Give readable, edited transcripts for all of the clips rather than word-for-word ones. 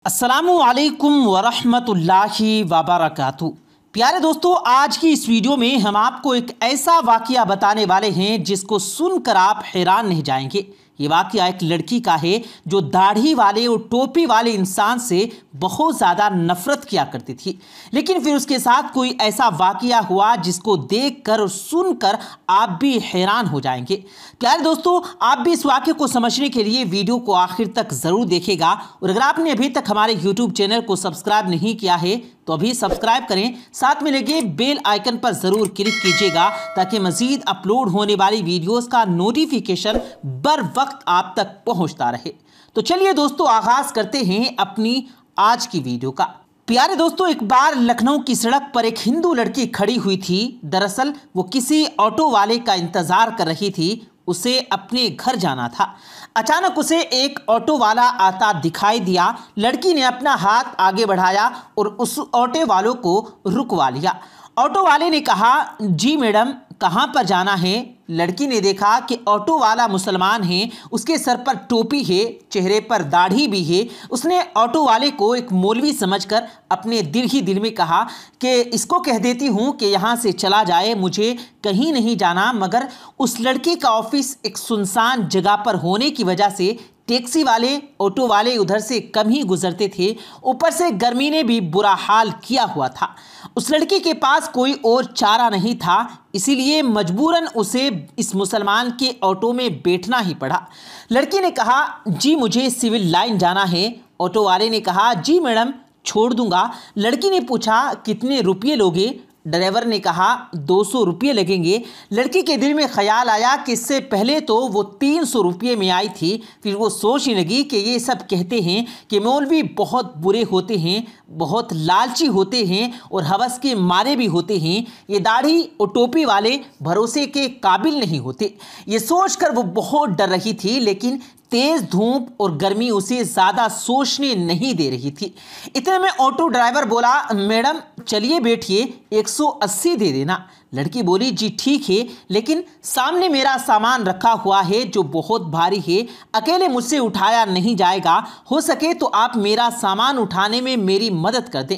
अस्सलामुअलैकुम वरहमतुल्लाहि वबरकातुहू। प्यारे दोस्तों, आज की इस वीडियो में हम आपको एक ऐसा वाक़या बताने वाले हैं जिसको सुनकर आप हैरान नहीं जाएंगे। ये वाक़या एक लड़की का है जो दाढ़ी वाले और टोपी वाले इंसान से बहुत ज़्यादा नफ़रत किया करती थी, लेकिन फिर उसके साथ कोई ऐसा वाक़या हुआ जिसको देखकर और सुनकर आप भी हैरान हो जाएंगे। प्यारे दोस्तों, आप भी इस वाक़ये को समझने के लिए वीडियो को आखिर तक ज़रूर देखिएगा, और अगर आपने अभी तक हमारे यूट्यूब चैनल को सब्सक्राइब नहीं किया है तो अभी सब्सक्राइब करें, साथ में लगे बेल आइकन पर ज़रूर क्लिक कीजिएगा ताकि मज़ीद अपलोड होने वाली वीडियोस का नोटिफिकेशन बर वक्त आप तक पहुंचता रहे। तो चलिए दोस्तों, आगाज़ करते हैं अपनी आज की वीडियो का। प्यारे दोस्तों, एक बार लखनऊ की सड़क पर एक हिंदू लड़की खड़ी हुई थी। दरअसल वो किसी ऑटो वाले का इंतज़ार कर रही थी, उसे अपने घर जाना था। अचानक उसे एक ऑटो वाला आता दिखाई दिया। लड़की ने अपना हाथ आगे बढ़ाया और उस ऑटो वालों को रुकवा लिया। ऑटो वाले ने कहा, जी मैडम, कहाँ पर जाना है? लड़की ने देखा कि ऑटो वाला मुसलमान है, उसके सर पर टोपी है, चेहरे पर दाढ़ी भी है। उसने ऑटो वाले को एक मौलवी समझकर अपने दिल ही दिल में कहा कि इसको कह देती हूँ कि यहाँ से चला जाए, मुझे कहीं नहीं जाना। मगर उस लड़की का ऑफिस एक सुनसान जगह पर होने की वजह से टैक्सी वाले, ऑटो वाले उधर से कम ही गुजरते थे। ऊपर से गर्मी ने भी बुरा हाल किया हुआ था। उस लड़की के पास कोई और चारा नहीं था, इसीलिए मजबूरन उसे इस मुसलमान के ऑटो में बैठना ही पड़ा। लड़की ने कहा, जी मुझे सिविल लाइन जाना है। ऑटो वाले ने कहा, जी मैडम, छोड़ दूंगा। लड़की ने पूछा, कितने रुपये लोगे? ड्राइवर ने कहा, 200 रुपये लगेंगे। लड़की के दिल में ख्याल आया कि इससे पहले तो वो 300 रुपये में आई थी। फिर वो सोचने लगी कि ये सब कहते हैं कि मौलवी बहुत बुरे होते हैं, बहुत लालची होते हैं और हवस के मारे भी होते हैं। ये दाढ़ी और टोपी वाले भरोसे के काबिल नहीं होते। ये सोचकर वो बहुत डर रही थी, लेकिन तेज धूप और गर्मी उसे ज़्यादा सोचने नहीं दे रही थी। इतने में ऑटो ड्राइवर बोला, मैडम चलिए बैठिए, 180 दे देना। लड़की बोली, जी ठीक है, लेकिन सामने मेरा सामान रखा हुआ है जो बहुत भारी है, अकेले मुझसे उठाया नहीं जाएगा। हो सके तो आप मेरा सामान उठाने में मेरी मदद कर दें।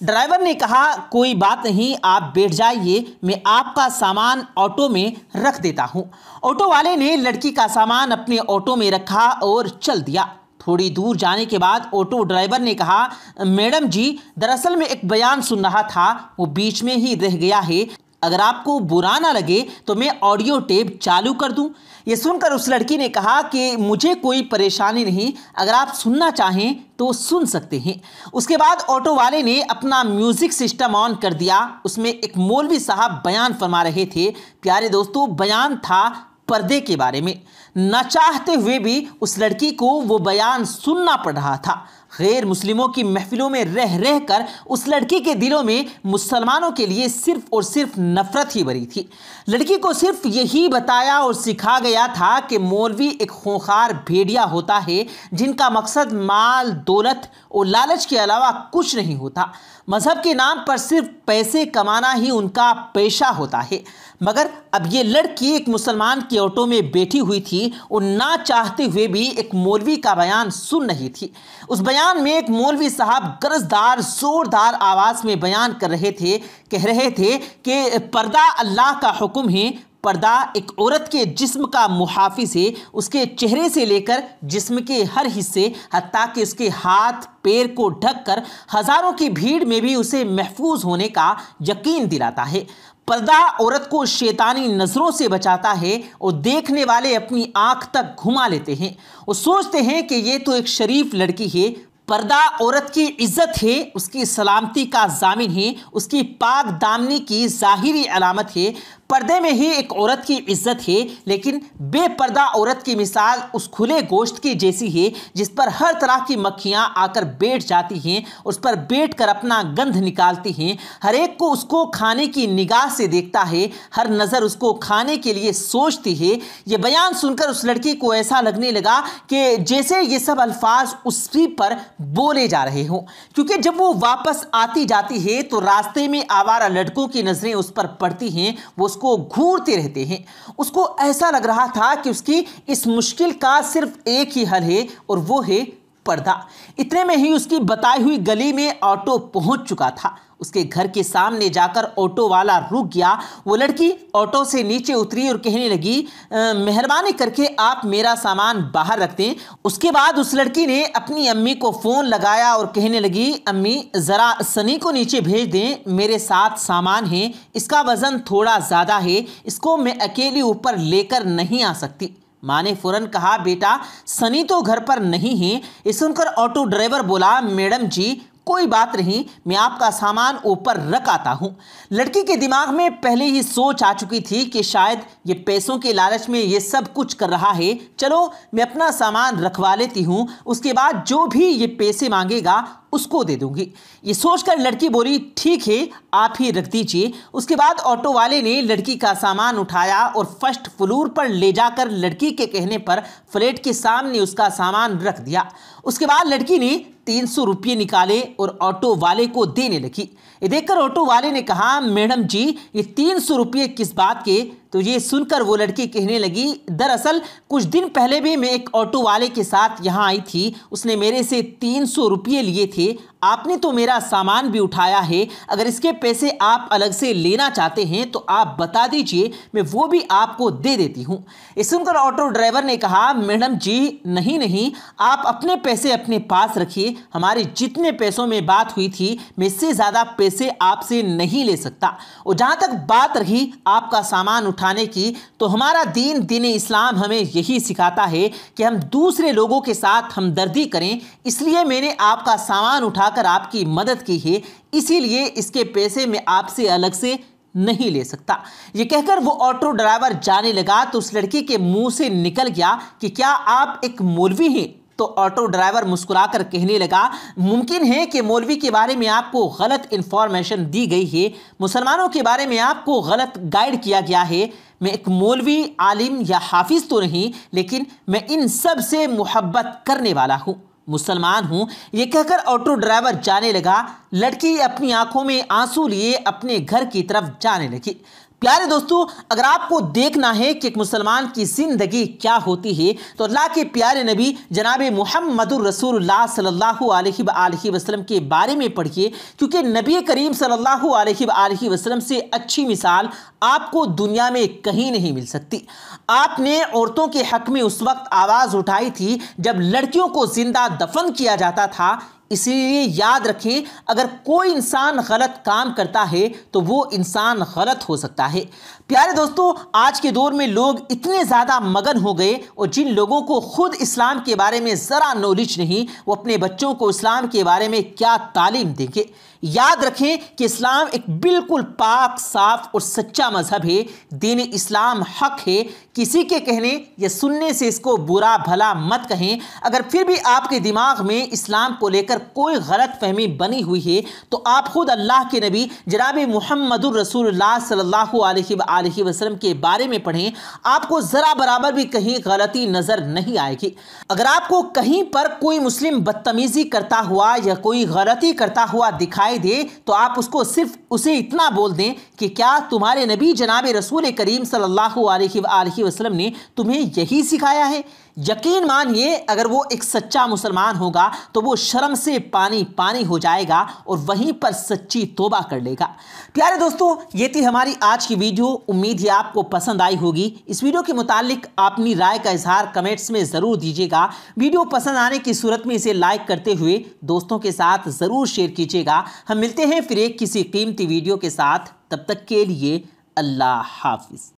ड्राइवर ने कहा, कोई बात नहीं, आप बैठ जाइए, मैं आपका सामान ऑटो में रख देता हूँ। ऑटो वाले ने लड़की का सामान अपने ऑटो में रखा और चल दिया। थोड़ी दूर जाने के बाद ऑटो ड्राइवर ने कहा, मैडम जी, दरअसल मैं एक बयान सुन रहा था, वो बीच में ही रह गया है। अगर आपको बुरा ना लगे तो मैं ऑडियो टेप चालू कर दूं। ये सुनकर उस लड़की ने कहा कि मुझे कोई परेशानी नहीं, अगर आप सुनना चाहें तो सुन सकते हैं। उसके बाद ऑटो वाले ने अपना म्यूजिक सिस्टम ऑन कर दिया। उसमें एक मौलवी साहब बयान फरमा रहे थे। प्यारे दोस्तों, बयान था पर्दे के बारे में। न चाहते हुए भी उस लड़की को वो बयान सुनना पड़ रहा था। गैर मुस्लिमों की महफिलों में रह रह कर उस लड़की के दिलों में मुसलमानों के लिए सिर्फ और सिर्फ नफरत ही भरी थी। लड़की को सिर्फ यही बताया और सिखा गया था कि मौलवी एक खूंखार भेड़िया होता है जिनका मकसद माल, दौलत और लालच के अलावा कुछ नहीं होता। मजहब के नाम पर सिर्फ पैसे कमाना ही उनका पेशा होता है। मगर अब ये लड़की एक मुसलमान के ऑटो में बैठी हुई थी और ना चाहते हुए भी एक मौलवी का बयान सुन रही थी। उस बयान में एक मौलवी साहब गरजदार, जोरदार आवाज़ में बयान कर रहे थे, कह रहे थे कि पर्दा अल्लाह का हुक्म है। पर्दा एक औरत के जिस्म का मुहाफिज है, उसके चेहरे से लेकर जिस्म के हर हिस्से, हत्ता कि उसके हाथ पैर को ढककर हज़ारों की भीड़ में भी उसे महफूज होने का यकीन दिलाता है। पर्दा औरत को शैतानी नज़रों से बचाता है और देखने वाले अपनी आंख तक घुमा लेते हैं और सोचते हैं कि ये तो एक शरीफ लड़की है। पर्दा औरत की इज्जत है, उसकी सलामती का जामिन है, उसकी पाक दामनी की ज़ाहिरी अलामत है। पर्दे में ही एक औरत की इज्जत है, लेकिन बेपर्दा औरत की मिसाल उस खुले गोश्त की जैसी है जिस पर हर तरह की मक्खियां आकर बैठ जाती हैं, उस पर बैठकर अपना गंध निकालती हैं। हर एक को उसको खाने की निगाह से देखता है, हर नज़र उसको खाने के लिए सोचती है। ये बयान सुनकर उस लड़की को ऐसा लगने लगा कि जैसे ये सब अल्फाज उसी पर बोले जा रहे हों, क्योंकि जब वो वापस आती जाती है तो रास्ते में आवारा लड़कों की नज़रें उस पर पड़ती हैं, वो उसको घूरते रहते हैं। उसको ऐसा लग रहा था कि उसकी इस मुश्किल का सिर्फ एक ही हल है और वो है पर्दा। इतने में ही उसकी बताई हुई गली में ऑटो पहुंच चुका था। उसके घर के सामने जाकर ऑटो वाला रुक गया। वो लड़की ऑटो से नीचे उतरी और कहने लगी, मेहरबानी करके आप मेरा सामान बाहर रख दें। उसके बाद उस लड़की ने अपनी अम्मी को फ़ोन लगाया और कहने लगी, अम्मी ज़रा सनी को नीचे भेज दें, मेरे साथ सामान है, इसका वज़न थोड़ा ज़्यादा है, इसको मैं अकेली ऊपर लेकर नहीं आ सकती। माँ ने फ़ौरन कहा, बेटा सनी तो घर पर नहीं है। ये सुनकर ऑटो ड्राइवर बोला, मैडम जी कोई बात नहीं, मैं आपका सामान ऊपर रख आता हूँ। लड़की के दिमाग में पहले ही सोच आ चुकी थी कि शायद ये पैसों के लालच में ये सब कुछ कर रहा है, चलो मैं अपना सामान रखवा लेती हूँ, उसके बाद जो भी ये पैसे मांगेगा उसको दे दूंगी। ये सोचकर लड़की बोली, ठीक है आप ही रख दीजिए। उसके बाद ऑटो वाले ने लड़की का सामान उठाया और फर्स्ट फ्लोर पर ले जाकर लड़की के कहने पर फ्लैट के सामने उसका सामान रख दिया। उसके बाद लड़की ने 300 रुपये निकाले और ऑटो वाले को देने लगी। ये देखकर ऑटो वाले ने कहा, मैडम जी ये 300 रुपये किस बात के? तो ये सुनकर वो लड़की कहने लगी, दरअसल कुछ दिन पहले भी मैं एक ऑटो वाले के साथ यहाँ आई थी, उसने मेरे से 300 रुपये लिए थे, आपने तो मेरा सामान भी उठाया है, अगर इसके पैसे आप अलग से लेना चाहते हैं तो आप बता दीजिए, मैं वो भी आपको दे देती हूँ। ये सुनकर ऑटो ड्राइवर ने कहा, मैडम जी नहीं, आप अपने पैसे अपने पास रखिए, हमारे जितने पैसों में बात हुई थी मैं इससे ज़्यादा पैसे आपसे नहीं ले सकता। और जहाँ तक बात रही आपका सामान उठाने की, तो हमारा दीन इस्लाम हमें यही सिखाता है कि हम दूसरे लोगों के साथ हमदर्दी करें, इसलिए मैंने आपका सामान उठाकर आपकी मदद की है, इसीलिए इसके पैसे मैं आपसे अलग से नहीं ले सकता। ये कहकर वो ऑटो ड्राइवर जाने लगा तो उस लड़की के मुंह से निकल गया कि क्या आप एक मौलवी हैं? तो ऑटो ड्राइवर मुस्कुराकर कहने लगा, मुमकिन है कि मौलवी के बारे में आपको गलत इन्फॉर्मेशन दी गई है, मुसलमानों के बारे में आपको गलत गाइड किया गया है। मैं एक मौलवी, आलिम या हाफिज तो नहीं, लेकिन मैं इन सब से मोहब्बत करने वाला हूँ, मुसलमान हूँ। ये कहकर ऑटो ड्राइवर जाने लगा। लड़की अपनी आंखों में आंसू लिए अपने घर की तरफ जाने लगी। प्यारे दोस्तों, अगर आपको देखना है कि एक मुसलमान की ज़िंदगी क्या होती है तो अल्लाह के प्यारे नबी जनाब मुहम्मदुर रसूलुल्लाह सल्लल्लाहु अलैहि वसल्लम के बारे में पढ़िए, क्योंकि नबी करीम सल्लल्लाहु अलैहि वसल्लम से अच्छी मिसाल आपको दुनिया में कहीं नहीं मिल सकती। आपने औरतों के हक में उस वक्त आवाज़ उठाई थी जब लड़कियों को जिंदा दफन किया जाता था। इसलिए याद रखें, अगर कोई इंसान गलत काम करता है तो वो इंसान गलत हो सकता है। प्यारे दोस्तों, आज के दौर में लोग इतने ज़्यादा मगन हो गए और जिन लोगों को खुद इस्लाम के बारे में ज़रा नॉलेज नहीं, वो अपने बच्चों को इस्लाम के बारे में क्या तालीम देंगे। याद रखें कि इस्लाम एक बिल्कुल पाक, साफ और सच्चा मजहब है। दीन इस्लाम हक है, किसी के कहने या सुनने से इसको बुरा भला मत कहें। अगर फिर भी आपके दिमाग में इस्लाम को लेकर कोई गलत फहमी बनी हुई है तो आप खुद अल्लाह के नबी जनाब मुहम्मदुर रसूलुल्लाह सल्लल्लाहु अलैहि वसल्लम के बारे में पढ़ें, आपको ज़रा बराबर भी कहीं गलती नज़र नहीं आएगी। अगर आपको कहीं पर कोई मुस्लिम बदतमीज़ी करता हुआ या कोई गलती करता हुआ दिखाई दे तो आप उसको सिर्फ उसे इतना बोल दें कि क्या तुम्हारे नबी जनाब रसूल करीम सल्लल्लाहु अलैहि वसल्लम ने तुम्हें यही सिखाया है? यकीन मानिए, अगर वो एक सच्चा मुसलमान होगा तो वो शर्म से पानी पानी हो जाएगा और वहीं पर सच्ची तौबा कर लेगा। प्यारे दोस्तों, ये थी हमारी आज की वीडियो। उम्मीद है आपको पसंद आई होगी। इस वीडियो के मुतालिक अपनी राय का इजहार कमेंट्स में ज़रूर दीजिएगा। वीडियो पसंद आने की सूरत में इसे लाइक करते हुए दोस्तों के साथ ज़रूर शेयर कीजिएगा। हम मिलते हैं फिर एक किसी कीमती वीडियो के साथ, तब तक के लिए अल्लाह हाफिज़।